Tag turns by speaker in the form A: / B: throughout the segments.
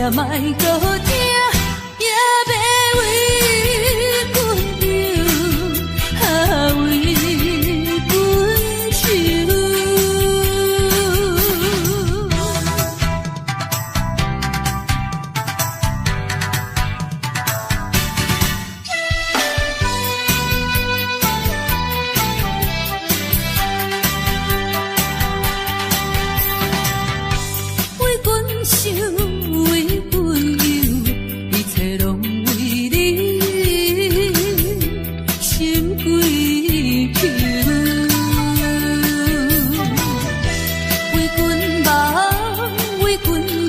A: 也莫搁听，也要为阮流，为阮愁。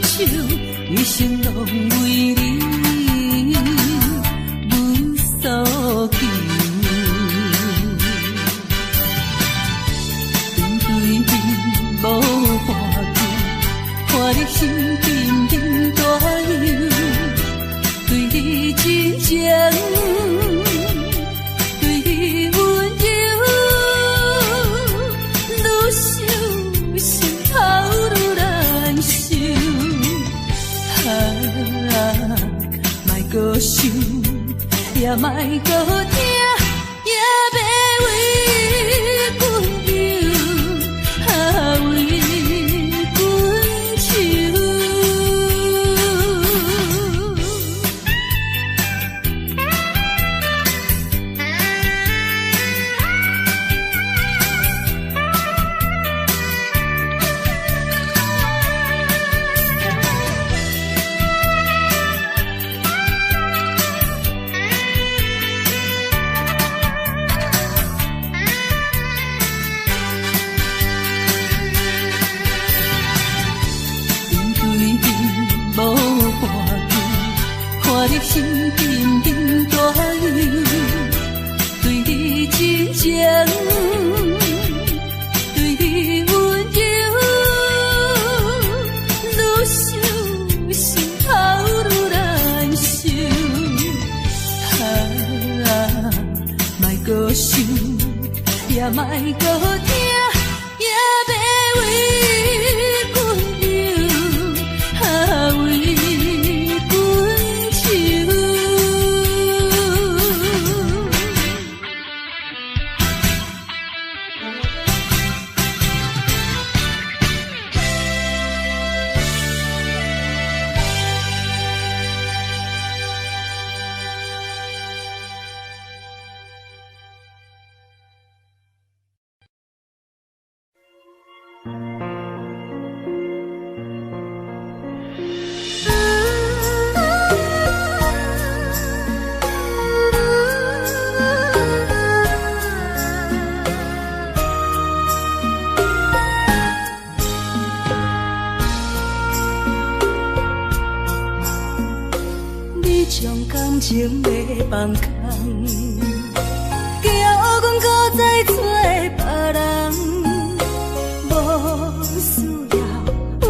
A: 也莫搁听，也要为阮流，为阮愁。心紧紧大流，对你真情，对你温柔，愈想心头愈难受。莫搁想，也莫搁听，也要为阮流，为情要放空，叫阮搁再找别人，无需要为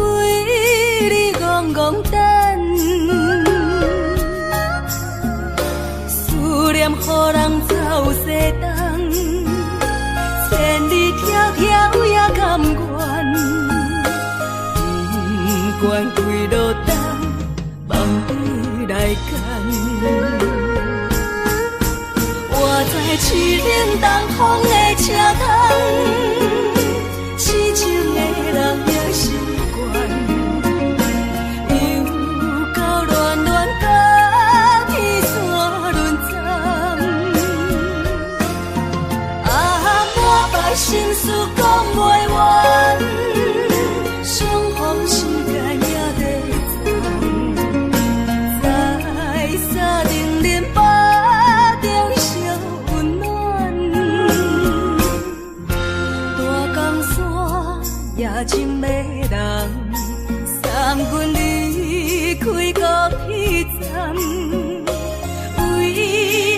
A: 你戆戆等。思念予人走西东，千里迢迢也甘愿，不管几路灯，梦对来干。我在痴冷东风的车窗，痴情的人也习惯，又到恋恋甲天山沦陷。满腹心事讲袂完，相逢时间也在藏，在沙定林巴中相温暖。大江山也真迷人，送阮离开高铁站，为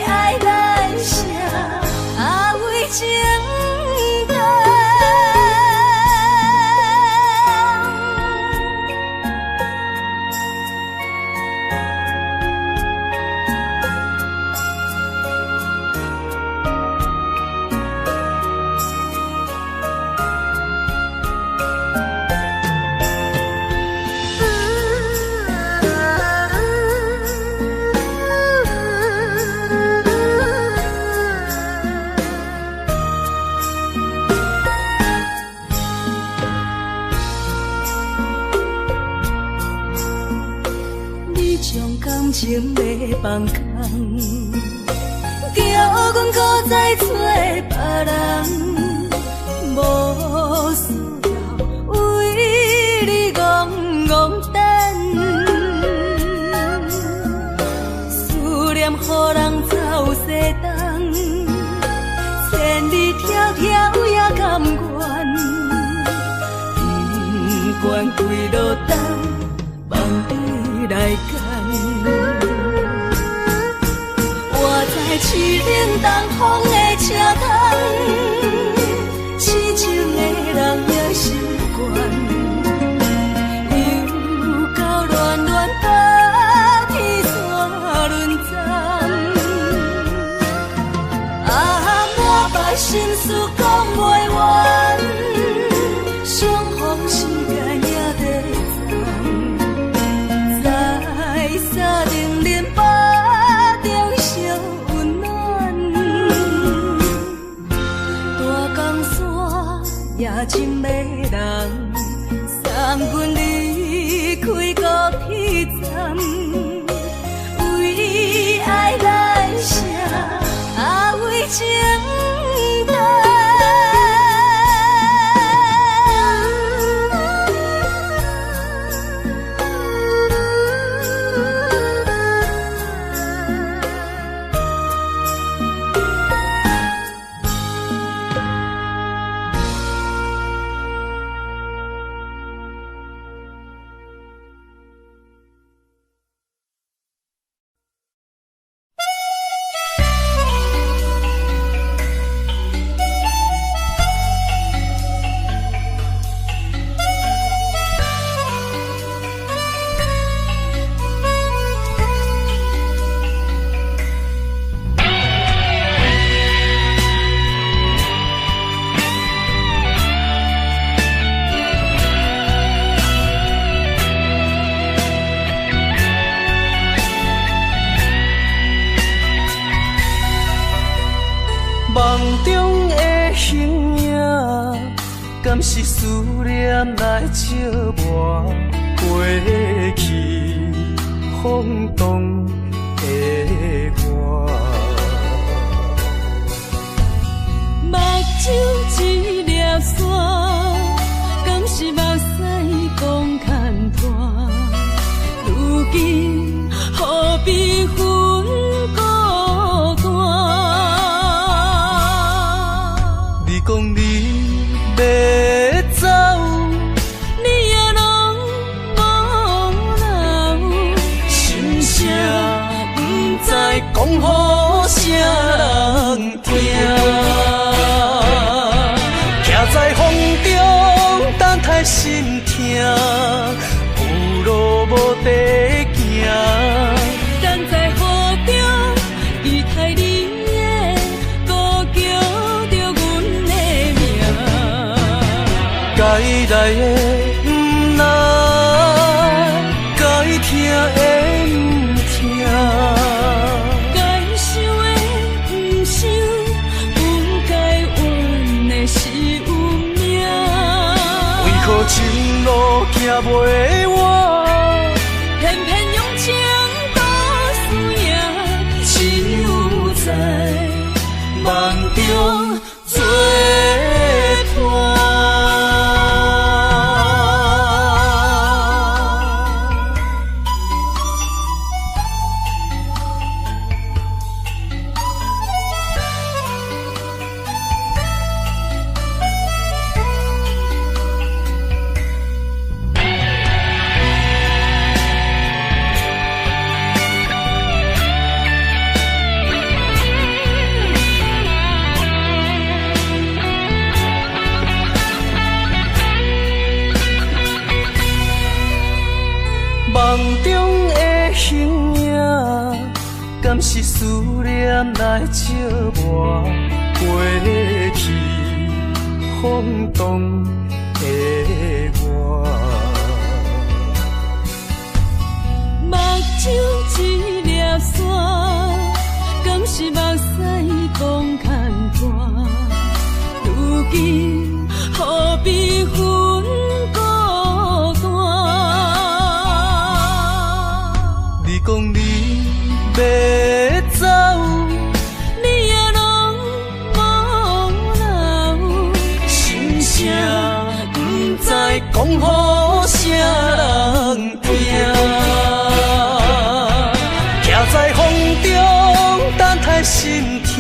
A: 爱来写为情。将感情要放空，叫阮搁再找别人，无需要为你戆戆等，思念予人走西东，千里迢迢也甘愿，不管几路灯，梦里来干。我在市冷东风的车窗，痴情的人也习惯。心事讲袂完，相逢时间也在藏，在沙丁林巴中烧温暖，大江山也真迷人，送阮离开高铁站，为爱来写为情。
B: 敢是思念来笑我过去风动的我，
A: 目睭一粒沙，敢是目屎讲牵拖，如今何必分孤单？
B: 你讲你要走，
A: 你也拢无留，
B: 心声不知讲予啥人听，徛在风中等待心痛，有路无地行。
A: 等在雨中，伊害你的孤叫着阮的名。
B: 该来的不来，该听的不听，
A: 该想的不想，不该怨的是有命。
B: 为何情路行袂完，
A: 偏偏用情多输赢，只有在梦中作伴。
B: 梦中的形影，敢是思念来笑我过去风动的我。
A: 目睭一粒沙，敢是目屎讲牵拖，如今何必分孤单？
B: 讲你要走，
A: 你也拢无留，
B: 心声不知讲予啥人听，徛在风中等待心痛，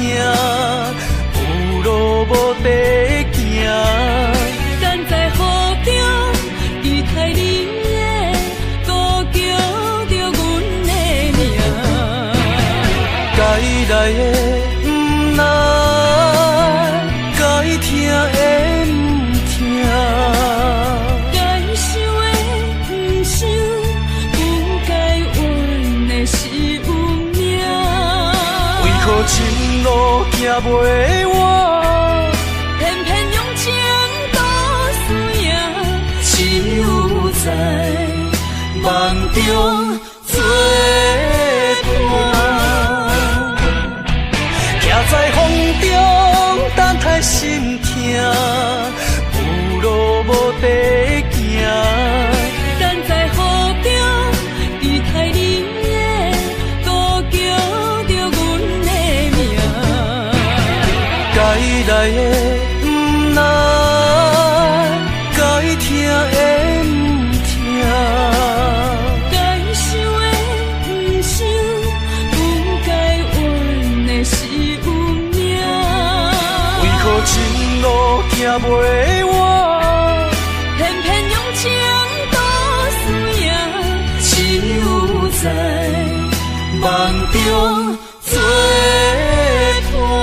B: 有路无地行。
A: 等在雨中，离开你的孤叫着阮的名。
B: 该来的不来，该听的不听，
A: 该想的不想，不该怨的是有命。
B: 为何前路行袂完？
A: 偏偏用情都输赢，只有在梦中作伴。徛在风中等待心痛，有路无地行。等在雨中离开你的孤叫着阮的名。该来的不来，该听的不听，该想的不想，不该怨的是有命。为何前路行袂完？偏偏用情都输赢，只有在梦中作伴。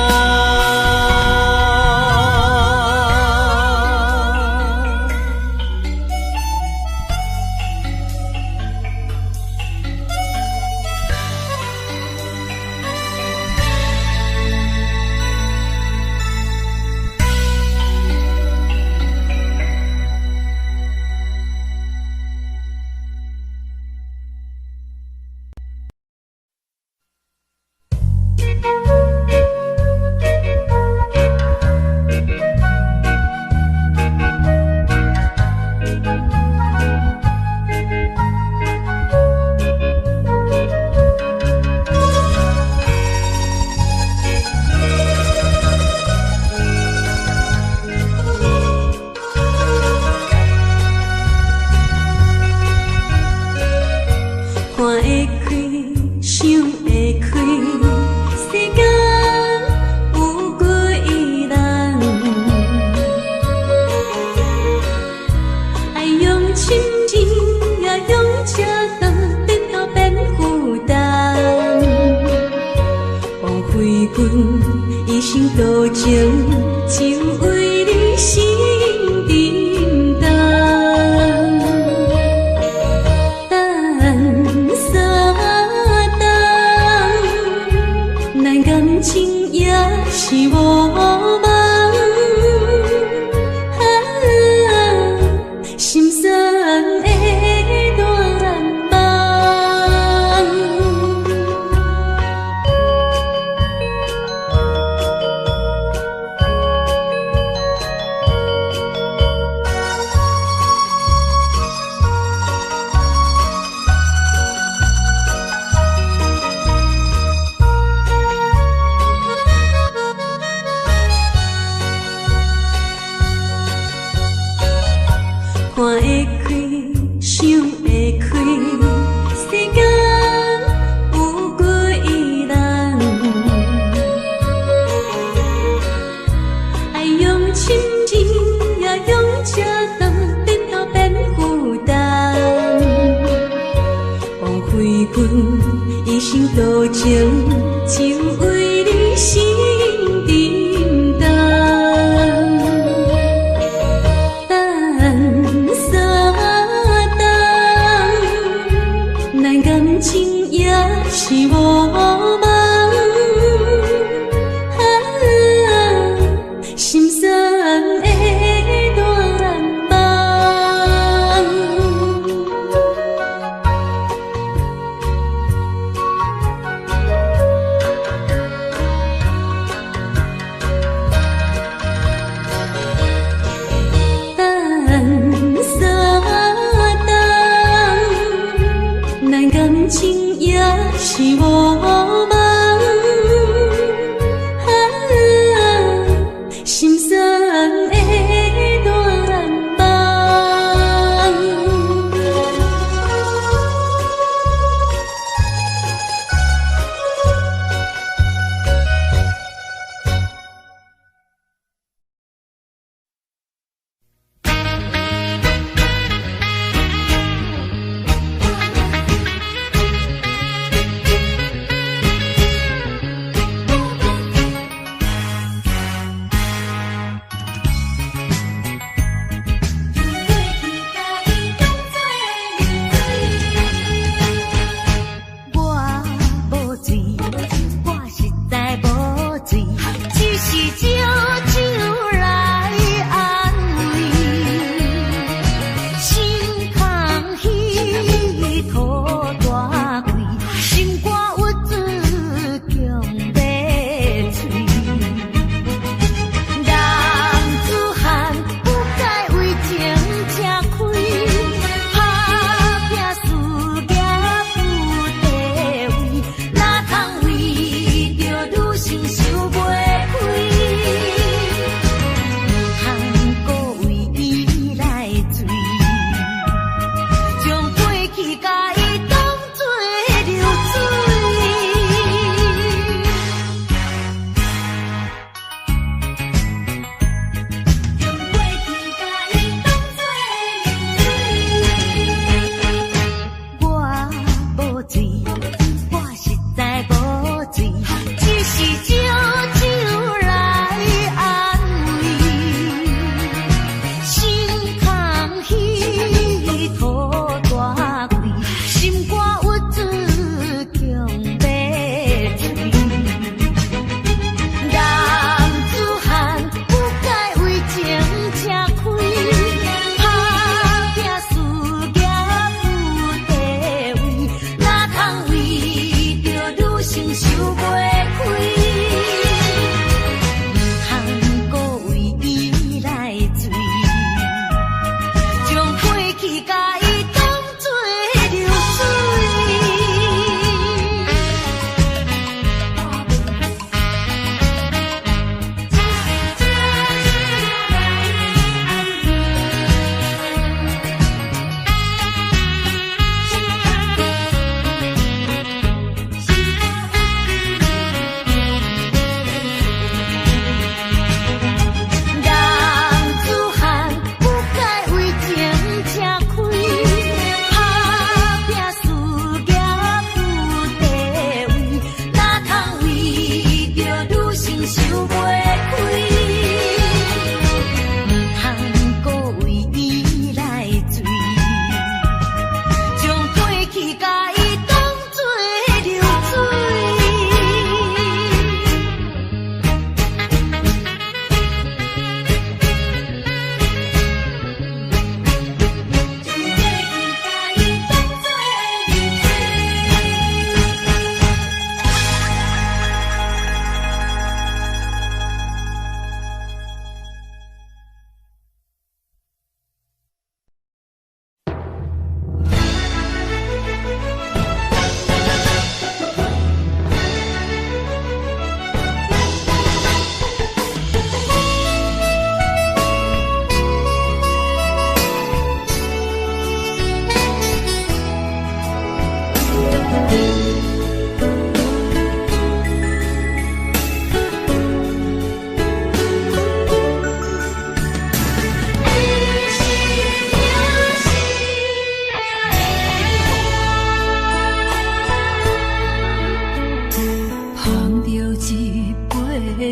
C: 情也
A: 是我梦，心酸的大梦。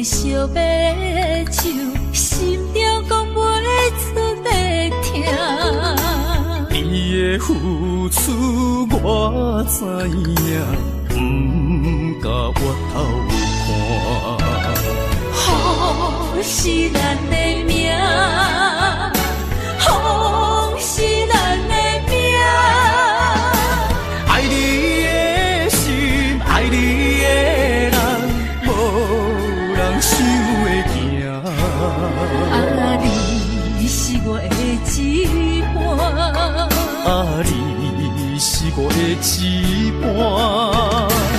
C: 烧白酒，心中讲袂出的痛。
B: 伊的付出我知影，不甲我头看。
C: 好是咱的命，好是咱的命。
B: 爱你的心，爱你的人，无人想会行。
C: 啊，你是我的一半，
B: 啊，你是我的一半。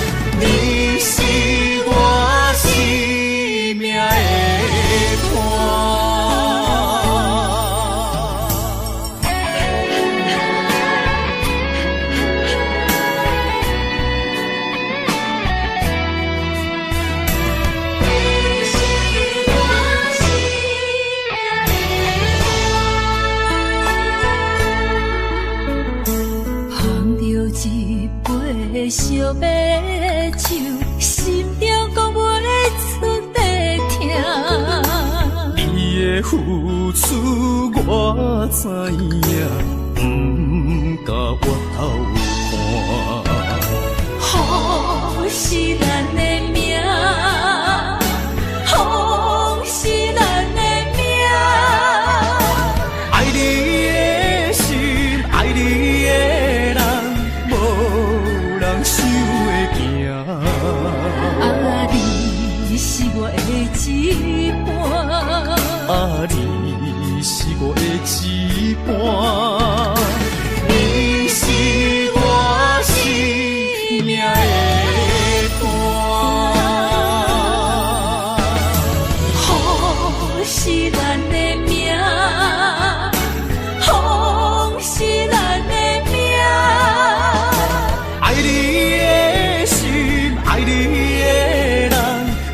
B: 的付出我知影，不敢回头看。
C: 好是咱的命，好是咱的命。
B: 爱你的心，爱你的人，无人想会行。
C: 啊，你是我的一半。
B: 啊，你是我的一半，你是我生命的伴。
C: 好是咱的命，好是咱的命。
B: 爱你的心，爱你的人，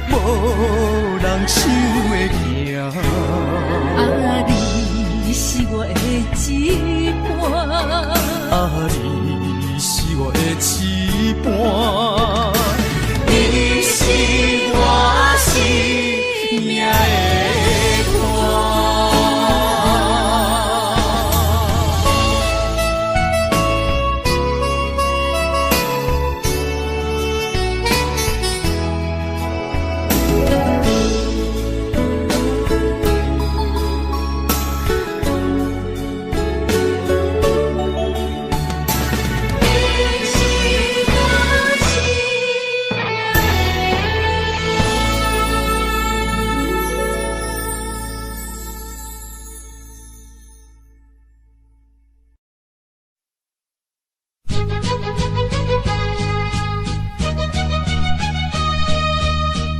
B: 无人想会行。
C: 啊，你是我的一半。
B: 啊，你是我的一半，你是我生命的伴。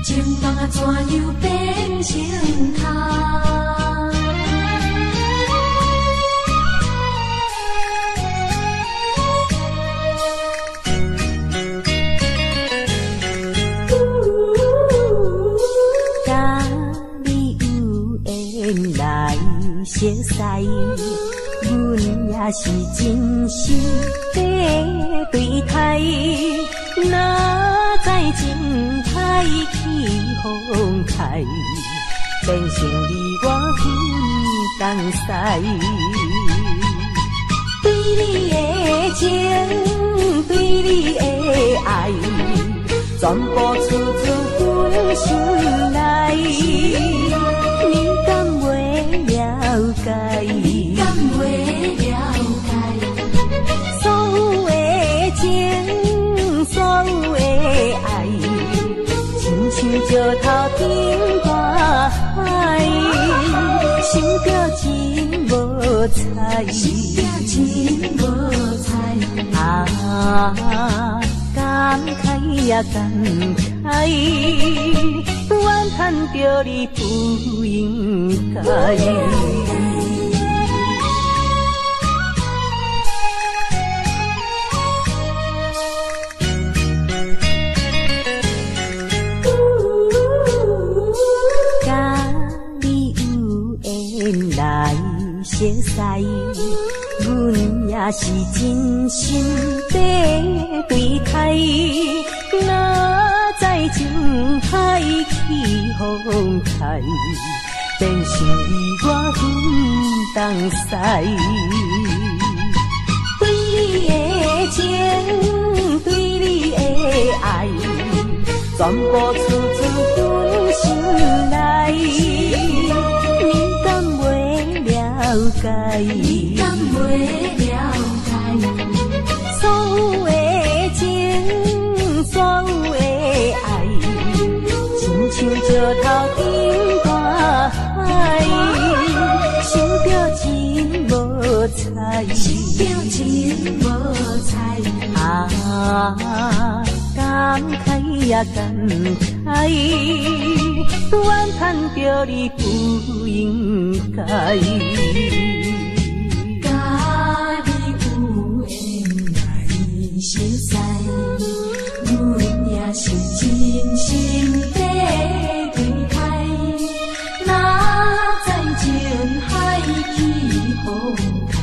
C: 情梦啊，怎样变成空？
A: 甲你有缘来熟识，阮也是真心在对待。哪知情海起风开，变成你我分东西。对你的情，对你的爱，全部出自阮心内。你敢袂了解？
C: 你敢袂了解？
A: 所有的情，所有的爱，亲像石头顶大海，想着真无彩，
C: 真无彩。
A: 啊，感慨也感慨，怨叹着你不应该。甲你有缘来熟识，阮也是真心在对待。哪知情海起风开，变成你我分东西。对你的情，对你的爱，全部出自阮心内。你敢袂了解？
C: 你敢袂了解？
A: 所有的情，所有的爱，亲像石头顶大海，想着真无彩，
C: 想着真无彩。
A: 啊，感慨也感慨，怨叹着你不应该。
C: 甲你有缘来熟识，阮也是真心在对待。哪知情海起风开，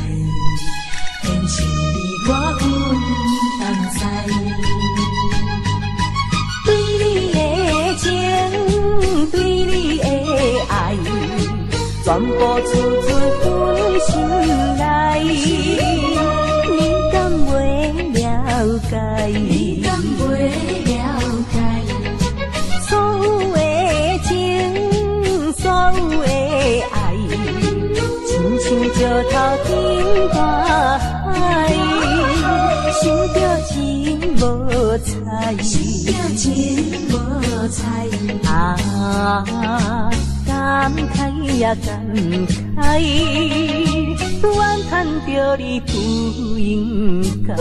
C: 变成你我分东西。
A: 对你的情，对你的爱，全全部处处分心内，你敢袂了解？你敢袂了解？所有的情，所有的爱，亲像石头顶大海，想着真无彩，想着真无彩啊！感慨呀感慨，怨叹着你不应该。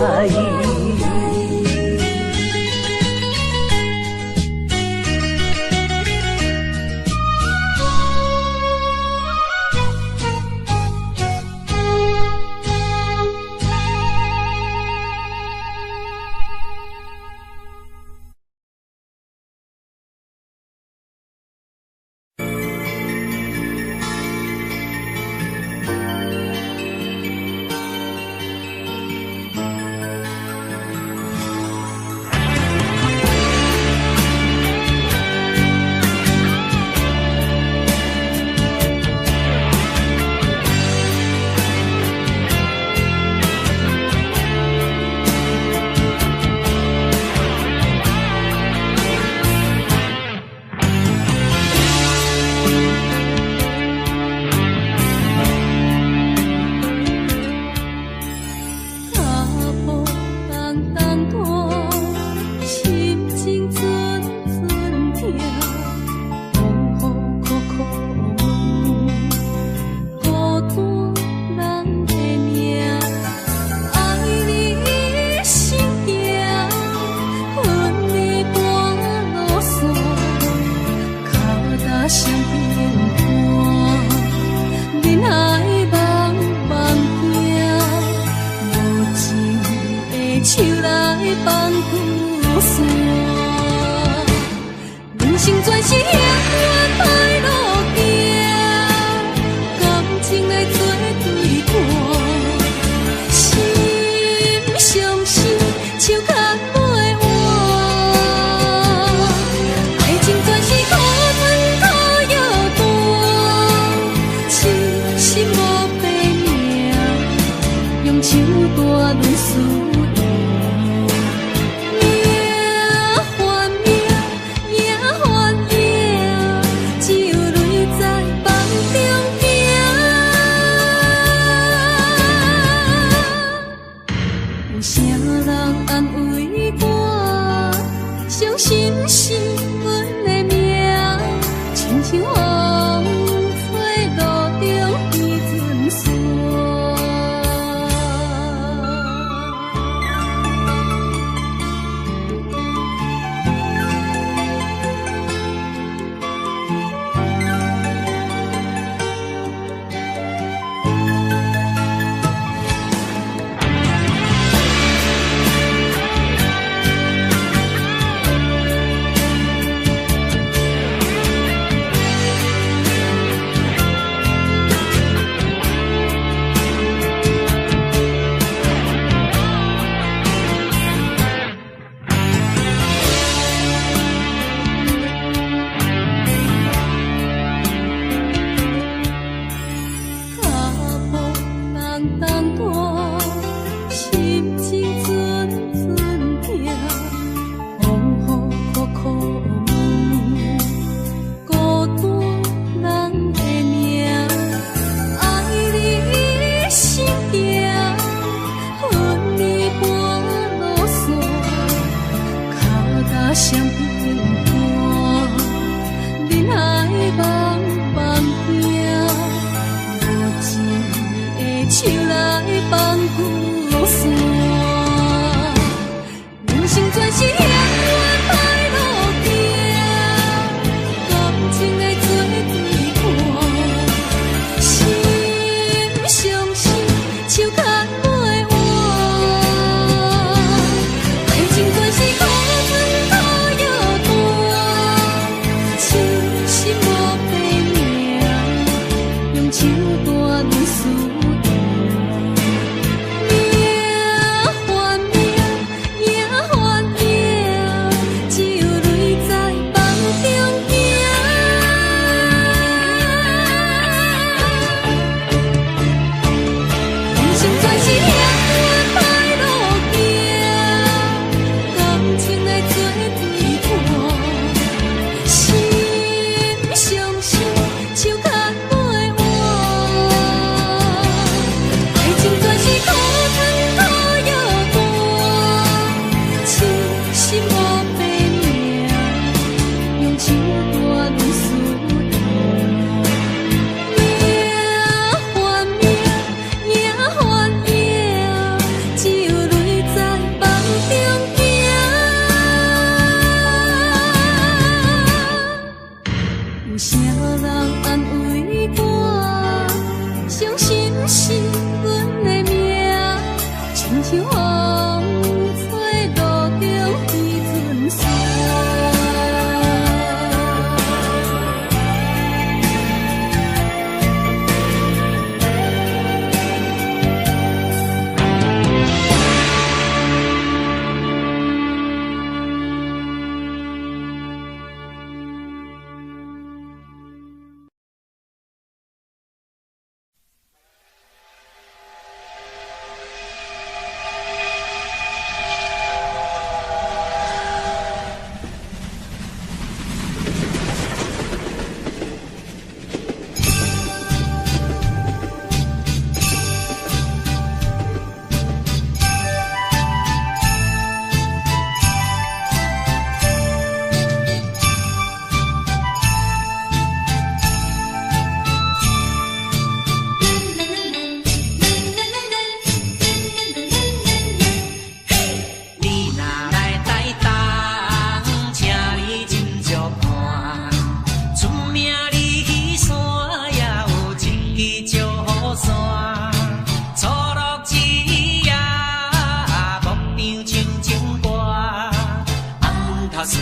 B: 头树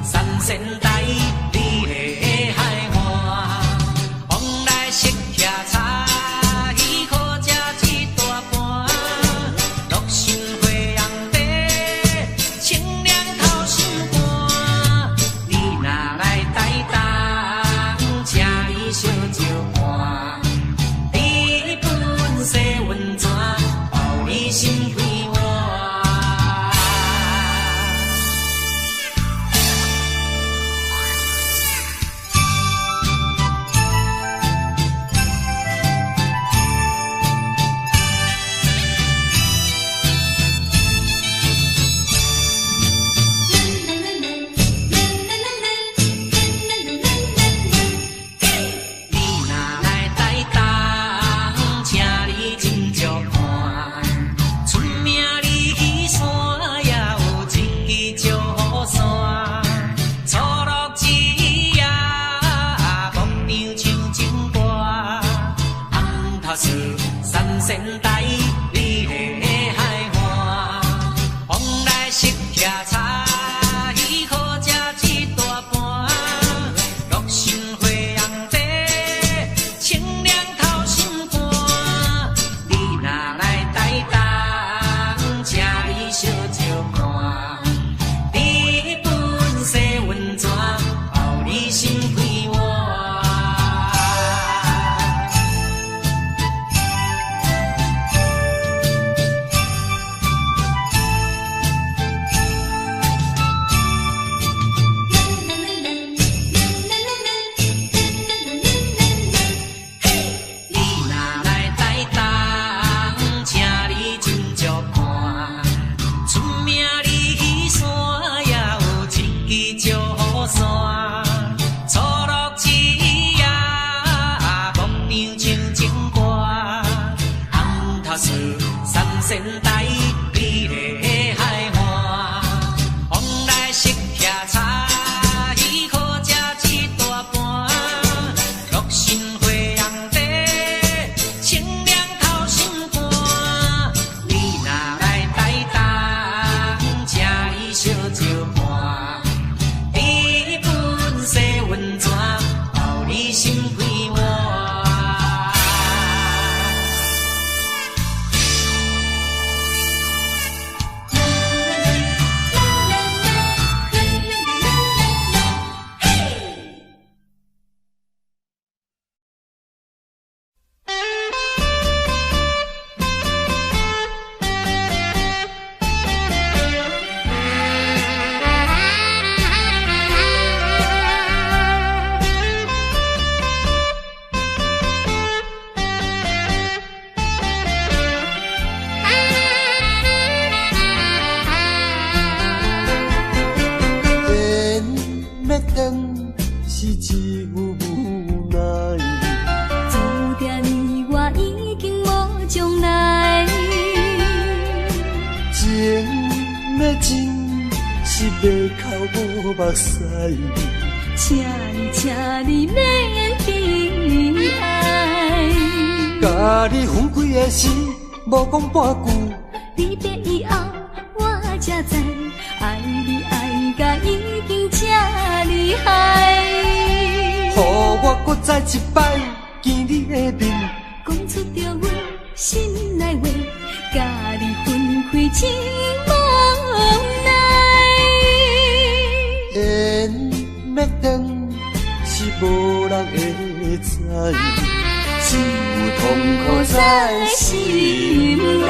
B: 三仙台，你的海岸，往来识徛茶，鱼好食一大盘，乐心花红茶，清凉透心肝。你若来台东，请你烧酒盘，你本色温泉，包你心开换。三仙台，你的海岸，往来识徛茶，鱼好食一大盘，乐心花红茶，清凉透心肝。你若来台东，请你烧酒盘，你本色温泉，包你心开换。三仙台，你的海岸，往来识徛茶，鱼好食一大盘，乐心花红茶，清凉透心肝。你若来台东，请你烧酒盘，你本色温泉，包你心开换。
D: 是一副无奈，
C: 注定你我已经无将来。
D: 情要真是袂哭无目屎，
C: 请你免悲哀。
D: 甲你分开的时，无讲半句，
C: 离别以后我才知，爱你爱甲已经这厉害。
D: 予我搁再一摆见你的面，
C: 讲出着阮心内话，甲你分开真无奈。
D: 缘要断是无人会知，只有痛苦在心内。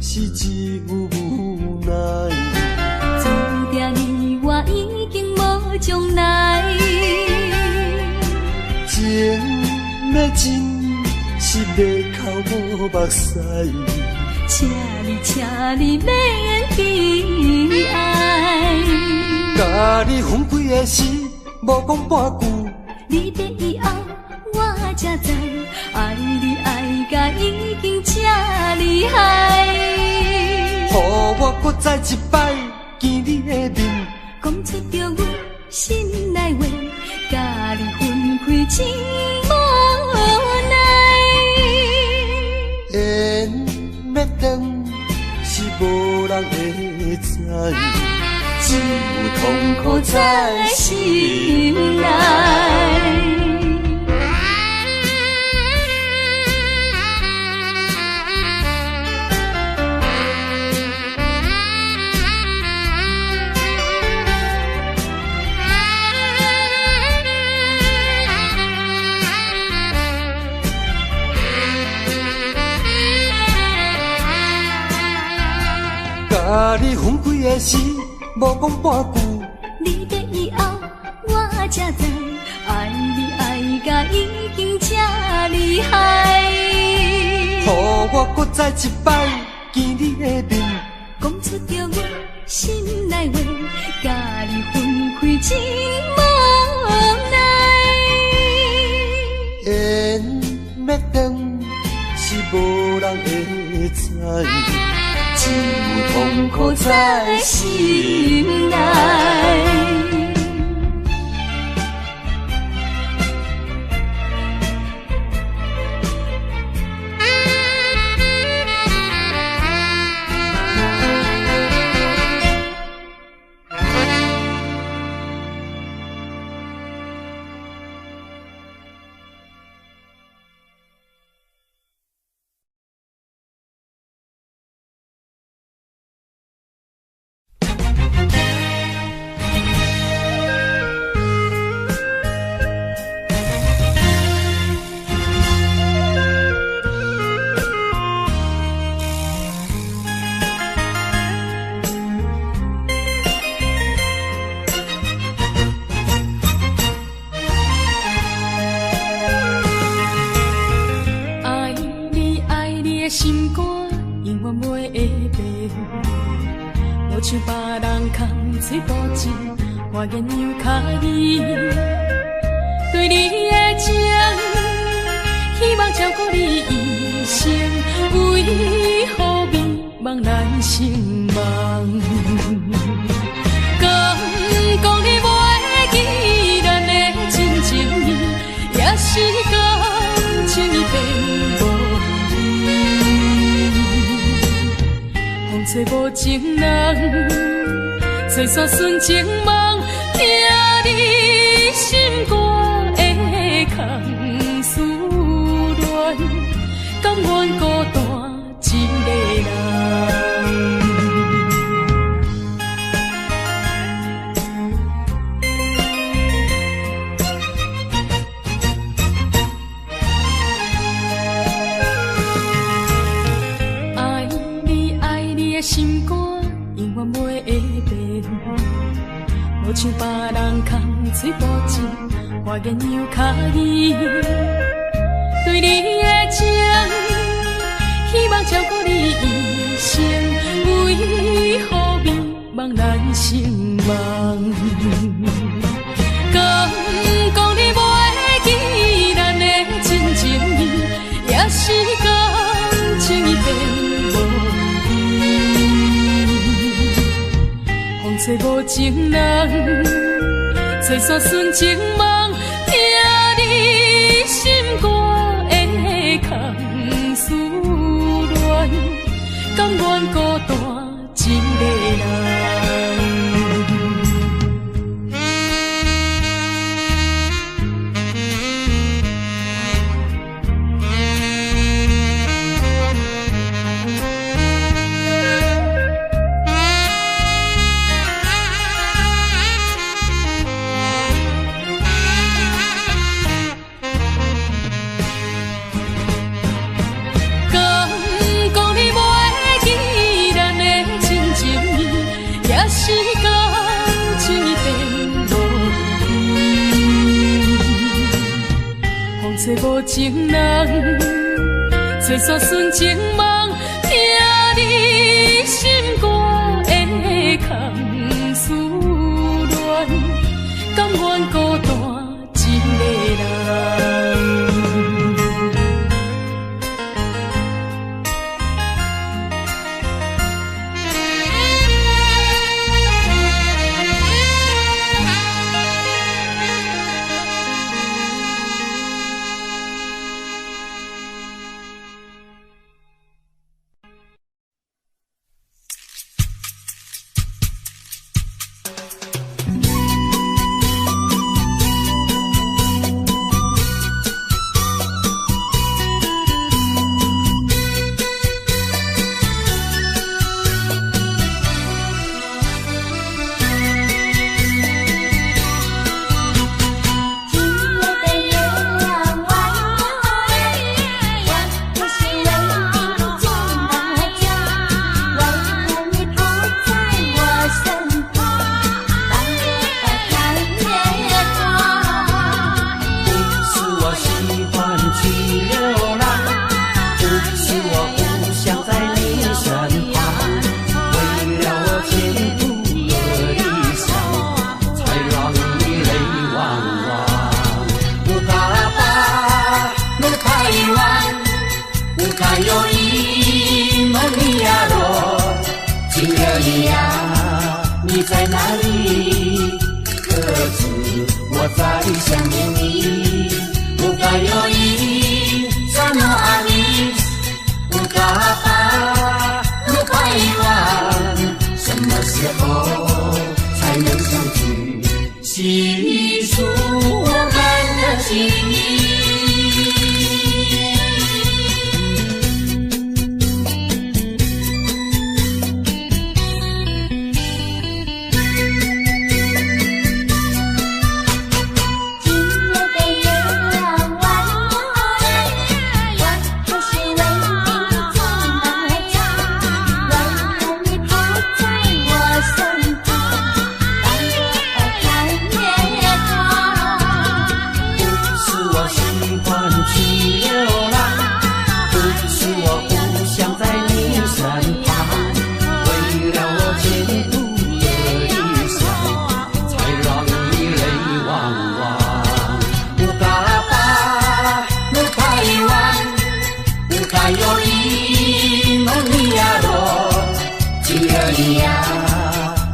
D: 是一副无奈，
C: 注定你我已经无将来。
D: 情要真是袂哭无目屎，
C: 请你免悲哀。
D: 甲你分开的时，无讲半句，
C: 离别以后我才知，爱你爱甲已经这厉害。
D: 予我搁再一摆见你的面，
C: 讲
D: 只有痛苦在心内。甲你分开的时，无讲半句。
C: 你的以后，我才知，爱你爱甲已经这厉害。
D: 予我搁再一摆见你的面，
C: 讲出着我心内话，甲你分开真无奈。
D: 缘要断是无人会知。只有痛苦在心内。
C: 心肝永远袂会变，无像别人空嘴无情，我言又卡你。对你的情，希望照顾你一生，为何迷茫难成梦？敢讲你袂记咱的真情意，也是感情已变无。找无情人，找煞纯情梦，听你心肝的空思恋，甘愿孤单一个人。心肝永远袂会变，无像别人空嘴无情，我言又卡你。对你的情，希望照顾你一生，为何迷茫难成梦？敢讲你袂记咱的真情意，也是感情已变。找无情人，找煞纯情梦，听你心肝的空思恋，甘愿孤单一个人。找无情人，找煞纯情梦，听你心肝的空思恋，甘愿孤单一个人。
B: 在想念你，不该有意，怎么爱你？不该把路拐弯，什么时候才能相聚？细数我们的情谊。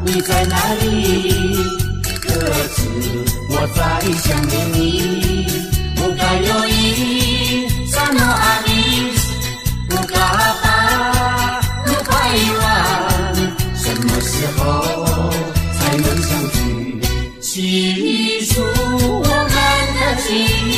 B: 你在哪里？可知我在想念你？不该有意，怎么爱你？不该把路拐弯，什么时候才能相聚？细数我们的情谊。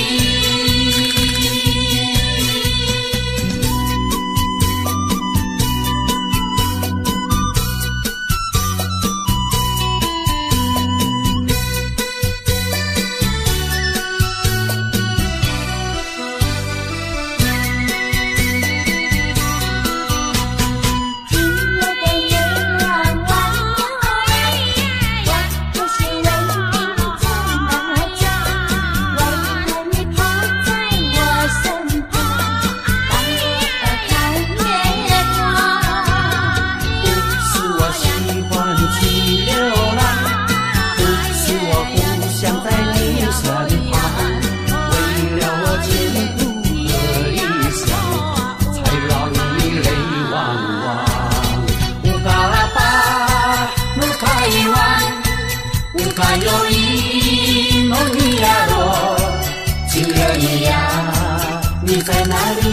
B: 你在哪里？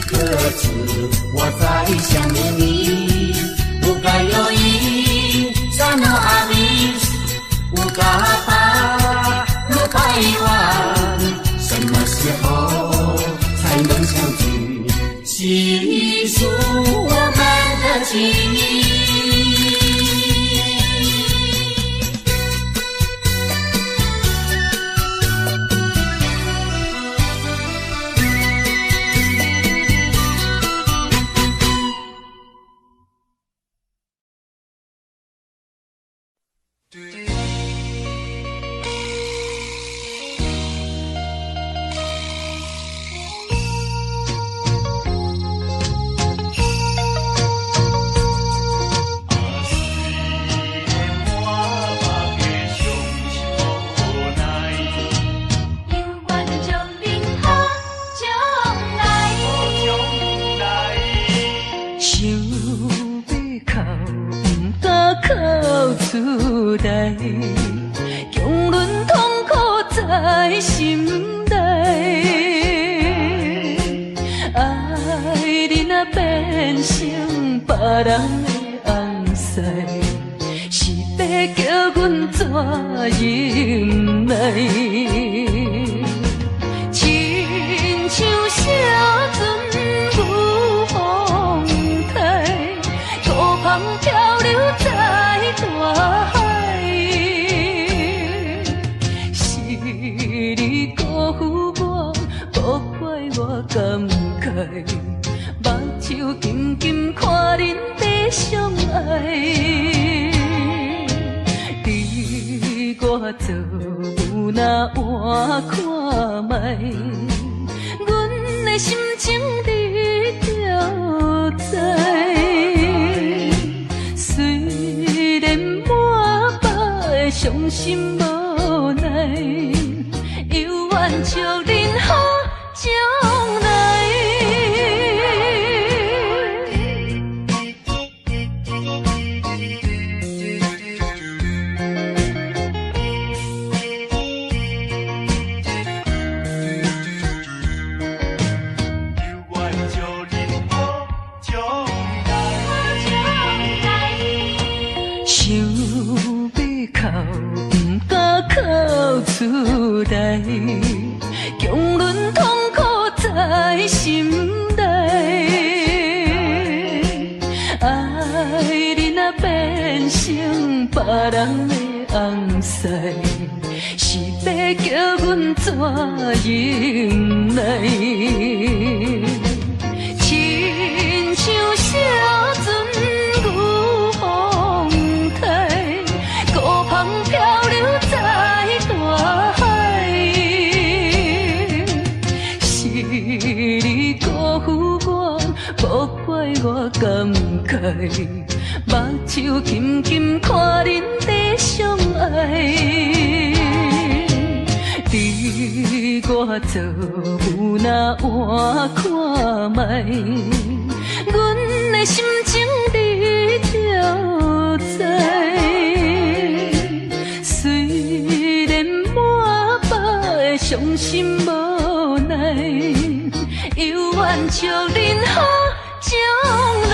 B: 可知我在想念你？不该有意，怎么爱你？不该把路拐弯，什么时候才能相聚？细数我们的情谊。
C: 强忍痛苦在心内，爱你若变成别人的红婿，是要叫阮怎忍耐？亲像小船舞风台，土旁漂流在大海。你辜负我，无怪我感慨，目睭紧紧看恁在相爱。你我做有哪换看卖，阮的心情你就知。虽然满腹的伤心无奈。犹原笑恁好将来，出来，强忍痛苦在心内。爱你若变成别人的红婿，是要叫阮怎忍耐？亲像小船遇风台，孤帆漂流在大海。是你辜负我，无怪我感慨，目睭紧紧看恁在相爱。你我做有哪换看卖，阮的心情你就知。虽然满腹的伤心无奈，犹愿祝恁好将来。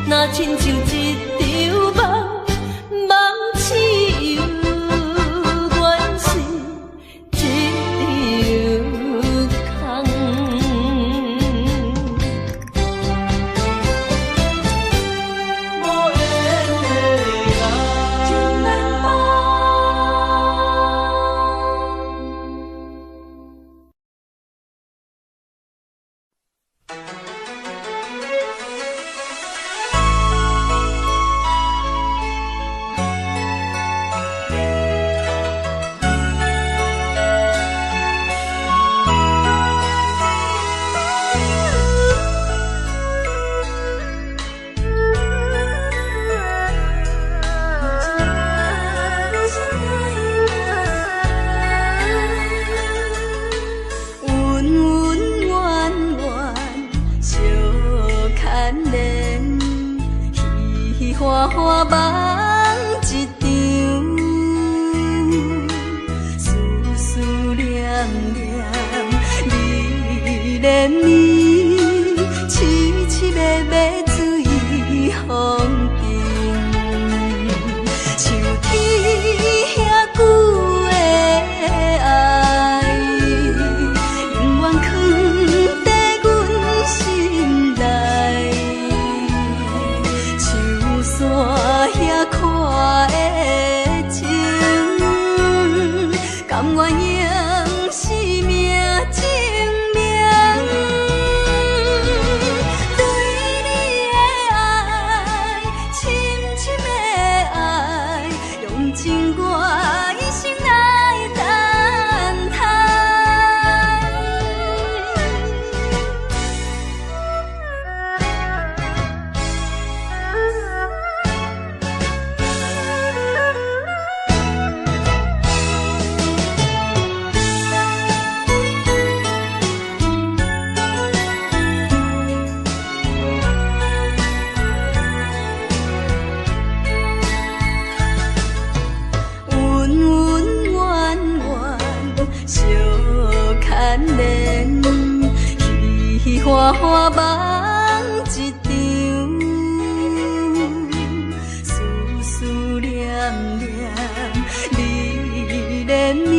A: 若
C: 若亲像一场梦，梦似又原是一场空。
D: 无缘的爱，
A: 真难忘。花花梦一场，思思念念，你恋你，凄凄密密水风景，像天遐久的爱，永远藏在阮心内。山遐看的情，甘愿用生命证明。对你的爱，深深的爱，用情我一生来等待。花花梦一场，思思念念，你恋你，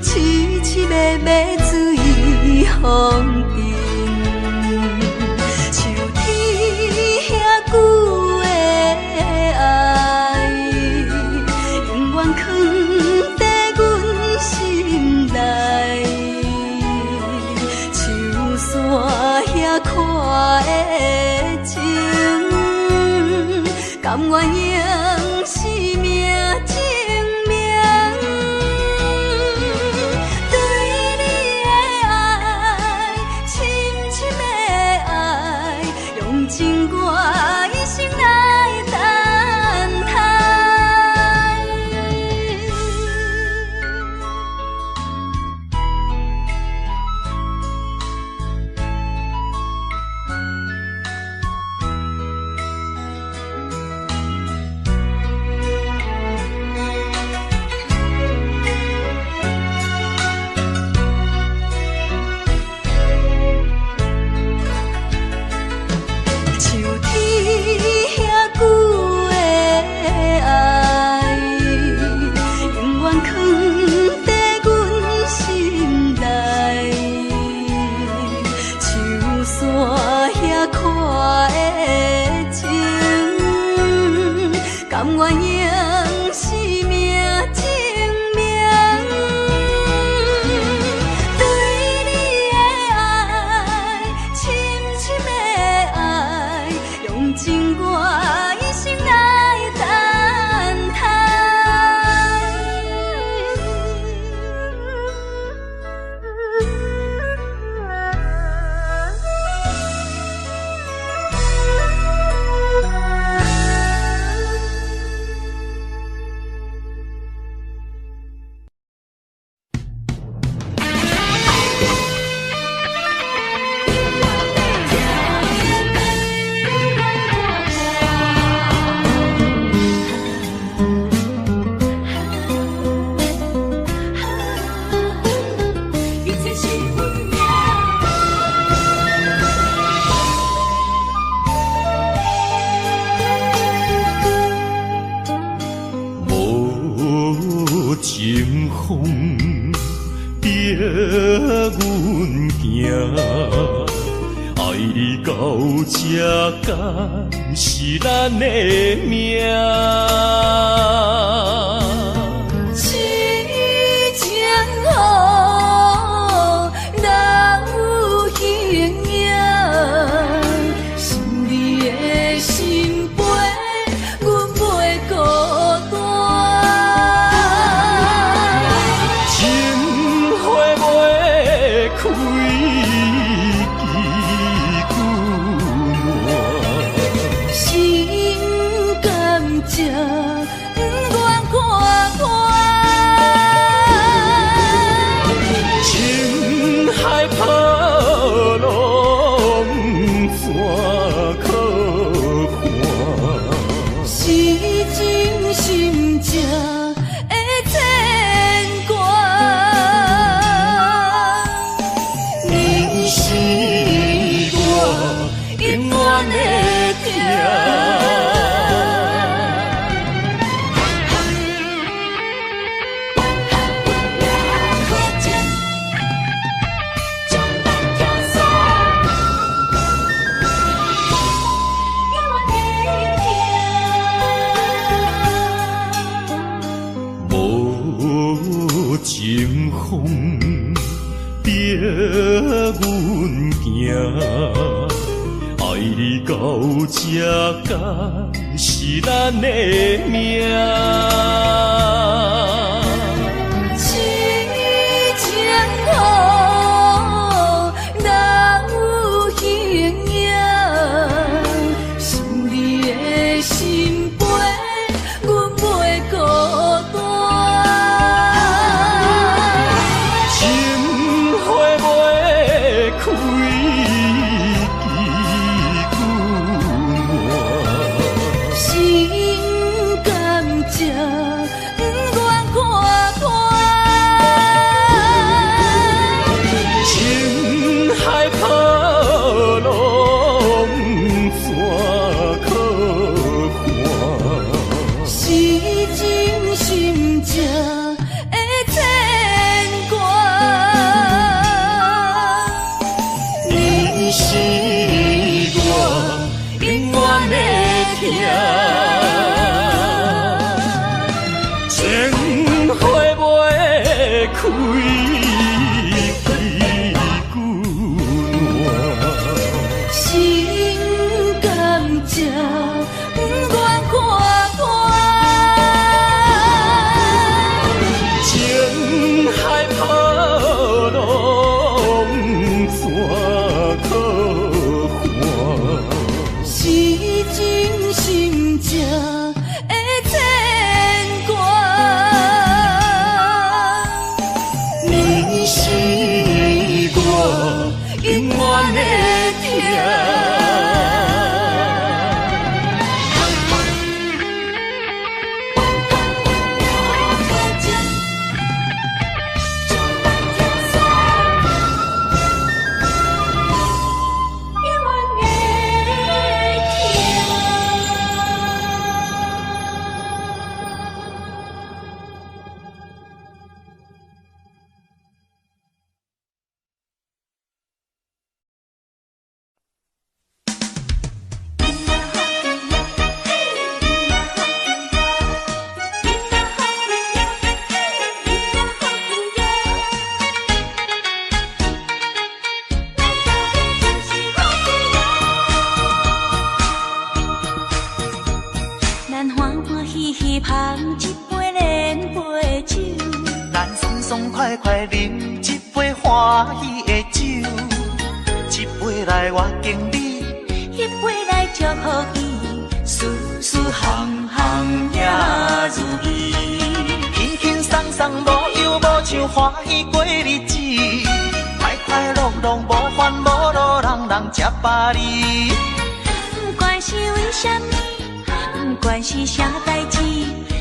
A: 凄凄密密水风景，像天遐久的爱，永远藏在阮心内。山遐看的情，甘愿用生命证明。对你的爱，深深的爱，用情我一生来等待。甘愿用生命证明，对你的爱，深深的爱，用情我一生来等待。
D: 这敢是咱的命。
A: 痴情好，哪有形影？想你的心陪，阮袂孤单。
D: 情花袂开。
A: 这不愿看看，
D: 情海抛浪，怎可看？
A: 是真心正的牵挂，你是我永远的疼。情风逼阮行，爱你到这敢是咱的命。痴情好，哪有形影？想你的心陪，阮袂孤单。
D: 开
A: 心甘这不愿看看，
D: 情海抛浪，怎可看？
A: 是真心正的牵挂。你是我永远的疼，
D: 情花袂开，
A: 心甘这不愿看看，
D: 情海抛浪，怎可看？
A: 是真心正的牵挂。你是我永远的疼。咱欢欢喜喜捧一杯连杯酒，
E: 咱爽爽快快饮一杯欢喜的酒，一杯来我敬你，
A: 一杯来祝福伊，
E: 事事行行也如意，轻轻松松无忧无愁，欢喜过日子，快快乐乐无烦无恼，人人吃饱哩。
A: 不管是为什么，不管是啥代志，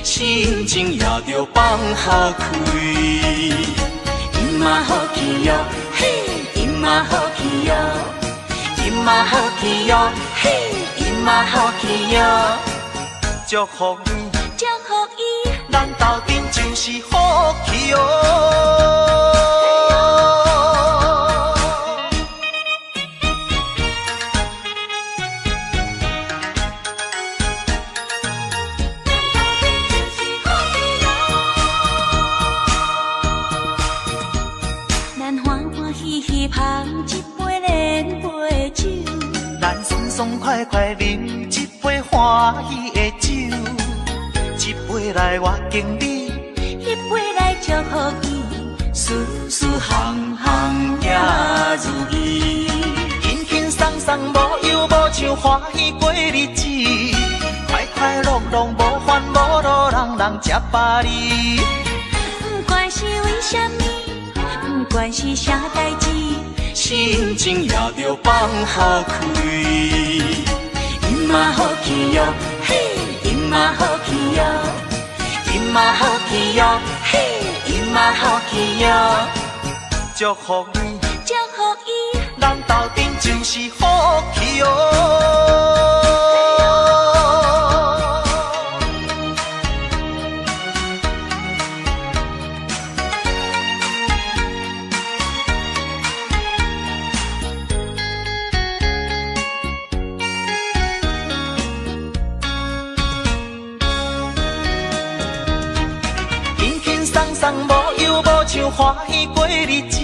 E: 心情也着放好开。今嘛好气哟，嘿，今嘛好气哟，今嘛好气哟，嘿，今嘛好气哟。祝福你，
A: 祝福伊，
E: 咱斗阵就是好气哟。爽快快饮一杯欢喜的酒，一杯来我敬你，
A: 一杯来祝福伊，事事行行也如意。
E: 轻轻松松无忧无愁，欢喜过日子，快快乐乐无烦无恼，人人吃饱哩。
A: 不管是为什么，不管是啥代志，
E: 心情也着放好开。
A: 因嘛好气哟，嘿，因嘛好气哟，
E: 因嘛好气哟，
A: 嘿，因嘛好气哟，
E: 祝福你，
A: 祝福伊，
E: 咱斗阵就是好气哦。无忧无愁，欢喜过日子，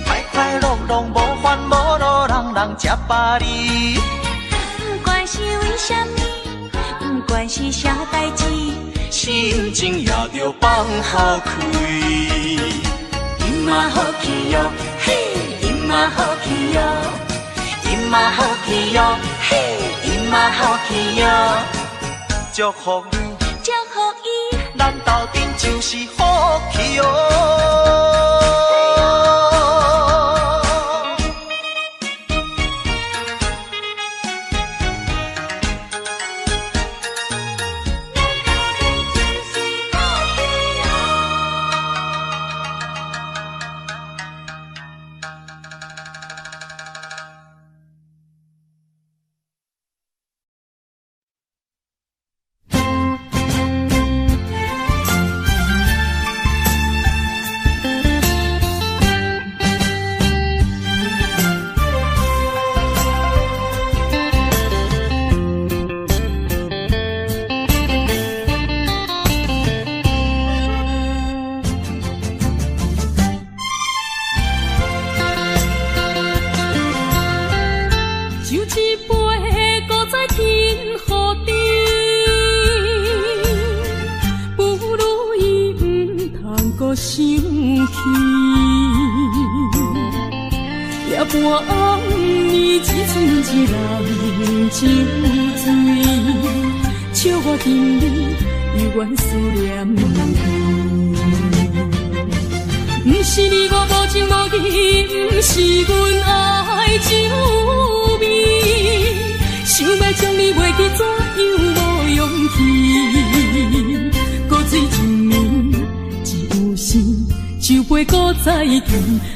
E: 快快乐乐无烦无恼，人人吃饱哩。
A: 不管是为什么，不管是啥代志，
E: 心情也着放好开。
A: 因嘛好气哟，嘿，因嘛好气哟，
E: 因嘛好气哟，
A: 嘿，
E: 因嘛好气哟，祝福你，
A: 祝福伊，
E: 咱斗阵就是好气哦。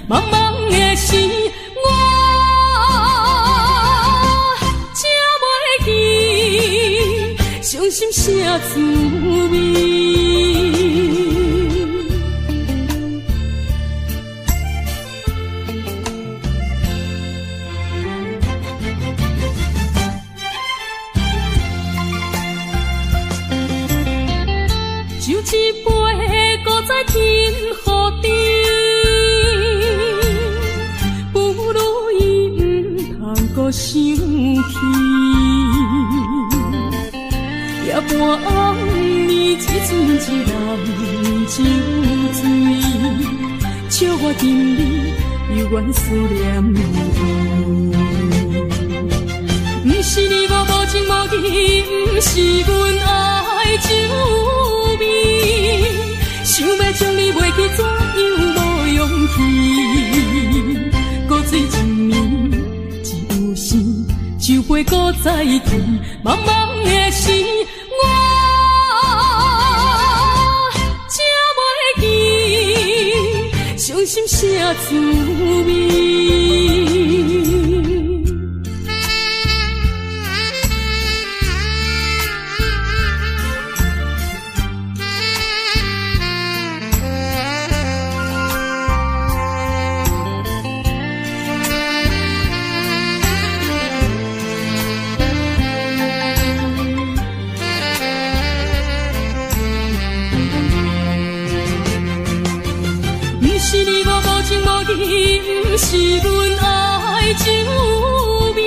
C: 茫茫的时，我吃袂记，伤心啥滋味？就一杯搁再添予你。想起，夜半暗暝一阵一人酒醉，笑我心里犹原思念你。不是你我无情无义，不是阮爱酒味，想要将你袂记，怎样无勇气？搁醉一暝。酒杯搁再添，茫茫的时，我吃袂记，伤心啥滋味？不是阮爱酒味，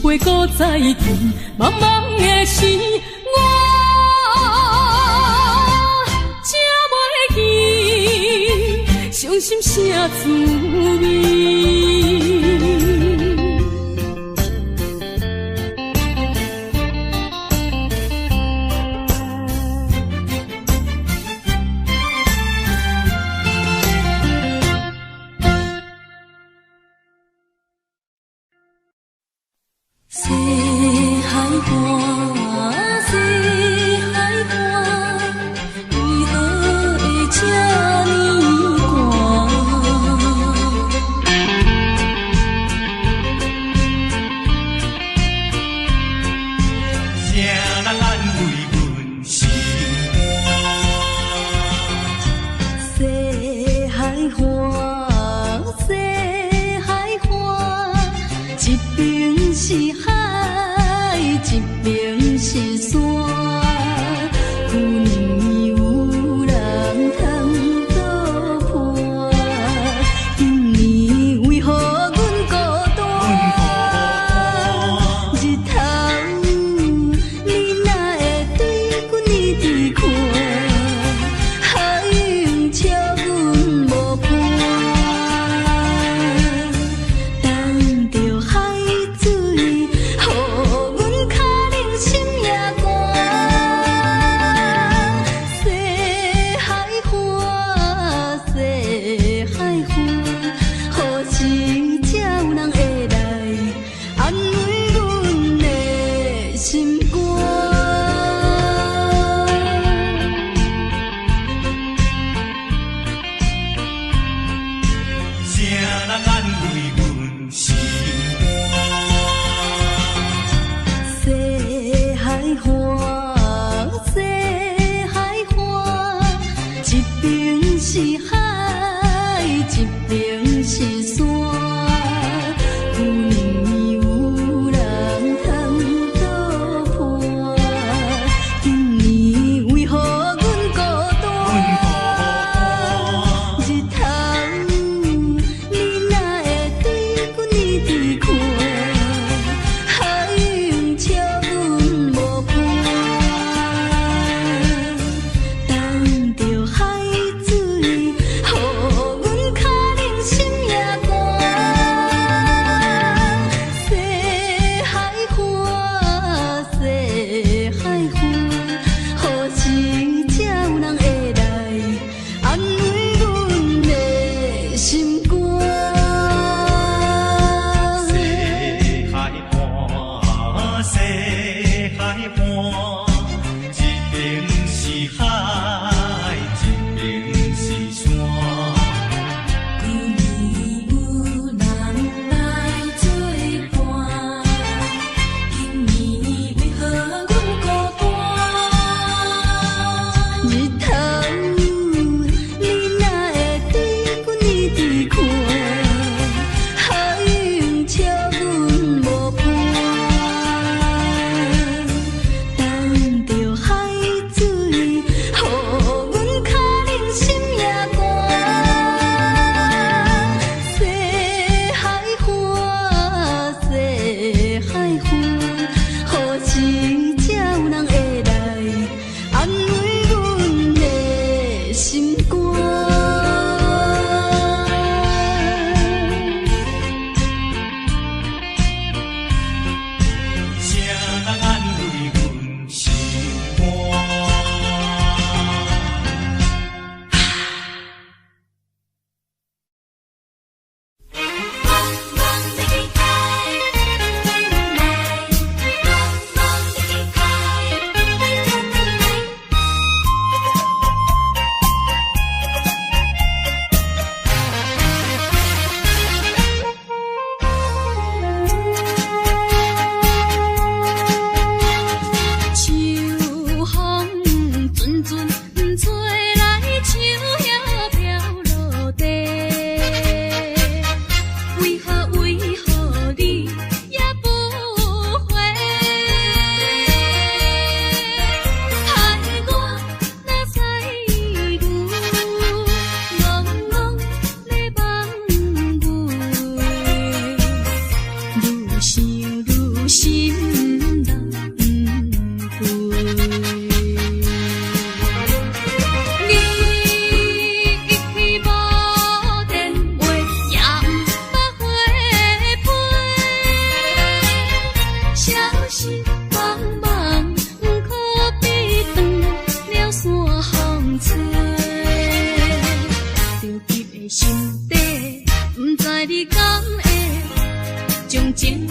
C: 花搁再见，茫茫的时，我才袂记伤心啥滋味。
A: 海水，予阮脚冷心也寒。
C: 敢会将情